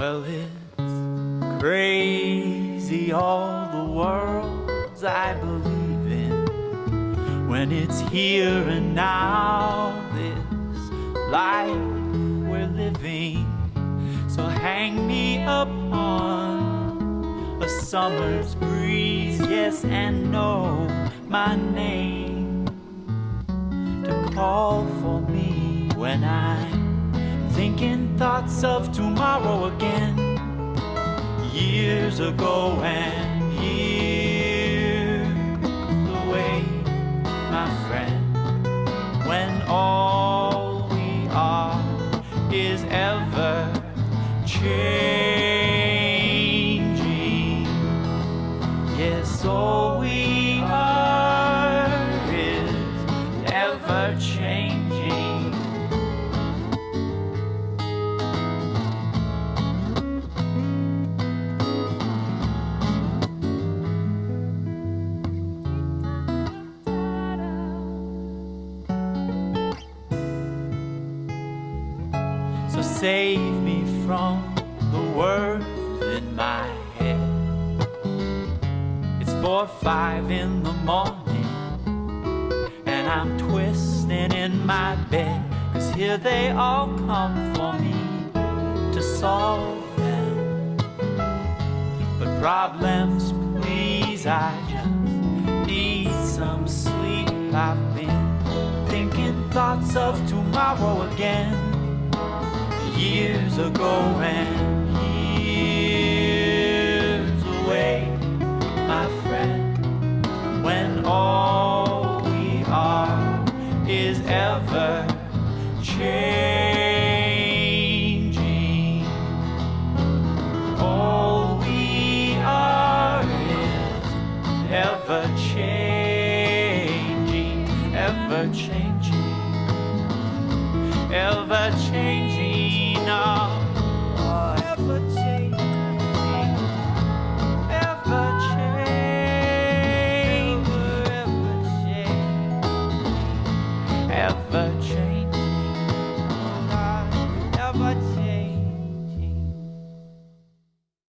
Well, it's crazy all the worlds I believe in, when it's here and now, this life we're living. So hang me up on a summer's breeze, yes, and know my name, to call for me when I'm thinking thoughts of tomorrow again. Years ago and years away, my friend, when all we are is ever changing. Yes, all we are is ever changing. So save me from the words in my head. It's 4 or 5 in the morning, and I'm twisting in my bed, 'cause here they all come for me to solve them. But problems, please, I just need some sleep. I've been thinking thoughts of tomorrow again. Years ago and years away, my friend, when all we are is ever changing. All we are is ever changing, ever changing, ever changing.